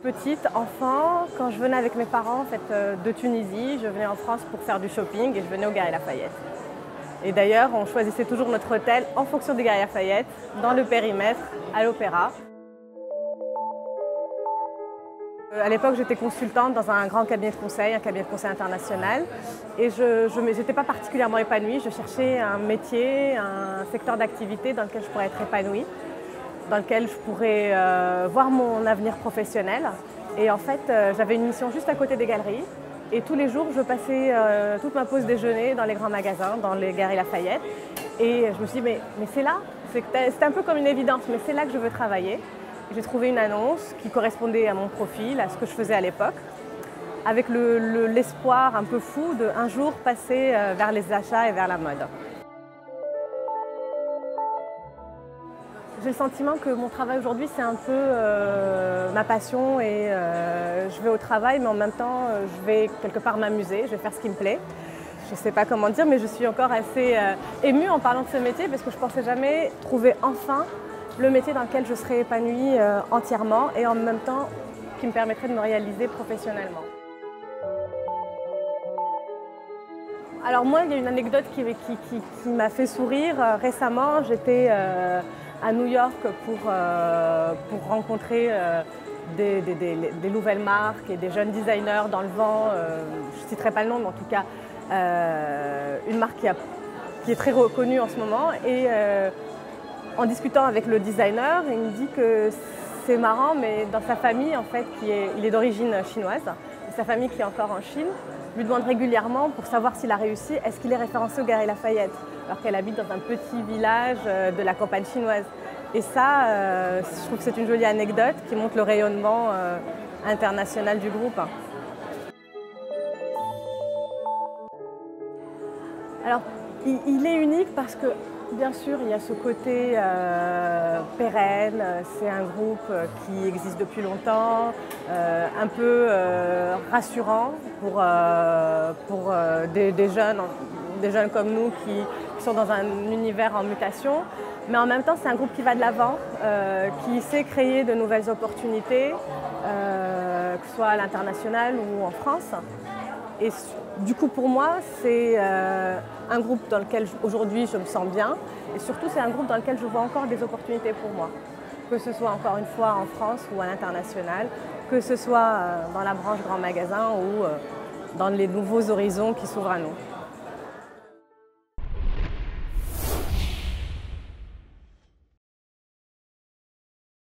Petite, enfant, quand je venais avec mes parents de Tunisie, je venais en France pour faire du shopping et je venais aux Galeries Lafayette. Et d'ailleurs, on choisissait toujours notre hôtel en fonction des Galeries Lafayette, dans le périmètre, à l'Opéra. À l'époque, j'étais consultante dans un grand cabinet un cabinet de conseil international. Et je n'étais pas particulièrement épanouie. Je cherchais un métier, un secteur d'activité dans lequel je pourrais être épanouie, dans lequel je pourrais voir mon avenir professionnel. Et en fait, j'avais une mission juste à côté des galeries. Et tous les jours, je passais toute ma pause déjeuner dans les grands magasins, dans les Galeries Lafayette. Et je me suis dit, mais c'est là, c'était un peu comme une évidence, mais c'est là que je veux travailler. J'ai trouvé une annonce qui correspondait à mon profil, à ce que je faisais à l'époque, avec l'espoir un peu fou d'un jour passer vers les achats et vers la mode. J'ai le sentiment que mon travail aujourd'hui, c'est un peu ma passion et je vais au travail, mais en même temps, je vais quelque part m'amuser, je vais faire ce qui me plaît. Je ne sais pas comment dire, mais je suis encore assez émue en parlant de ce métier parce que je ne pensais jamais trouver enfin le métier dans lequel je serais épanouie entièrement et en même temps qui me permettrait de me réaliser professionnellement. Alors moi, il y a une anecdote qui m'a fait sourire. Récemment, j'étais à New York pour rencontrer des nouvelles marques et des jeunes designers dans le vent. Je ne citerai pas le nom, mais en tout cas, une marque qui est très reconnue en ce moment. Et en discutant avec le designer, il me dit que c'est marrant, mais dans sa famille, en fait, il est d'origine chinoise, et sa famille qui est encore en Chine, lui demande régulièrement pour savoir s'il a réussi, est-ce qu'il est référencé aux Galeries Lafayette, alors qu'elle habite dans un petit village de la campagne chinoise. Et ça, je trouve que c'est une jolie anecdote qui montre le rayonnement international du groupe. Alors, il est unique parce que, bien sûr, il y a ce côté pérenne, c'est un groupe qui existe depuis longtemps, un peu rassurant pour des jeunes comme nous qui sont dans un univers en mutation. Mais en même temps, c'est un groupe qui va de l'avant, qui sait créer de nouvelles opportunités, que ce soit à l'international ou en France. Et du coup, pour moi, c'est un groupe dans lequel aujourd'hui je me sens bien. Et surtout, c'est un groupe dans lequel je vois encore des opportunités pour moi. Que ce soit encore une fois en France ou à l'international, que ce soit dans la branche grand magasin ou dans les nouveaux horizons qui s'ouvrent à nous.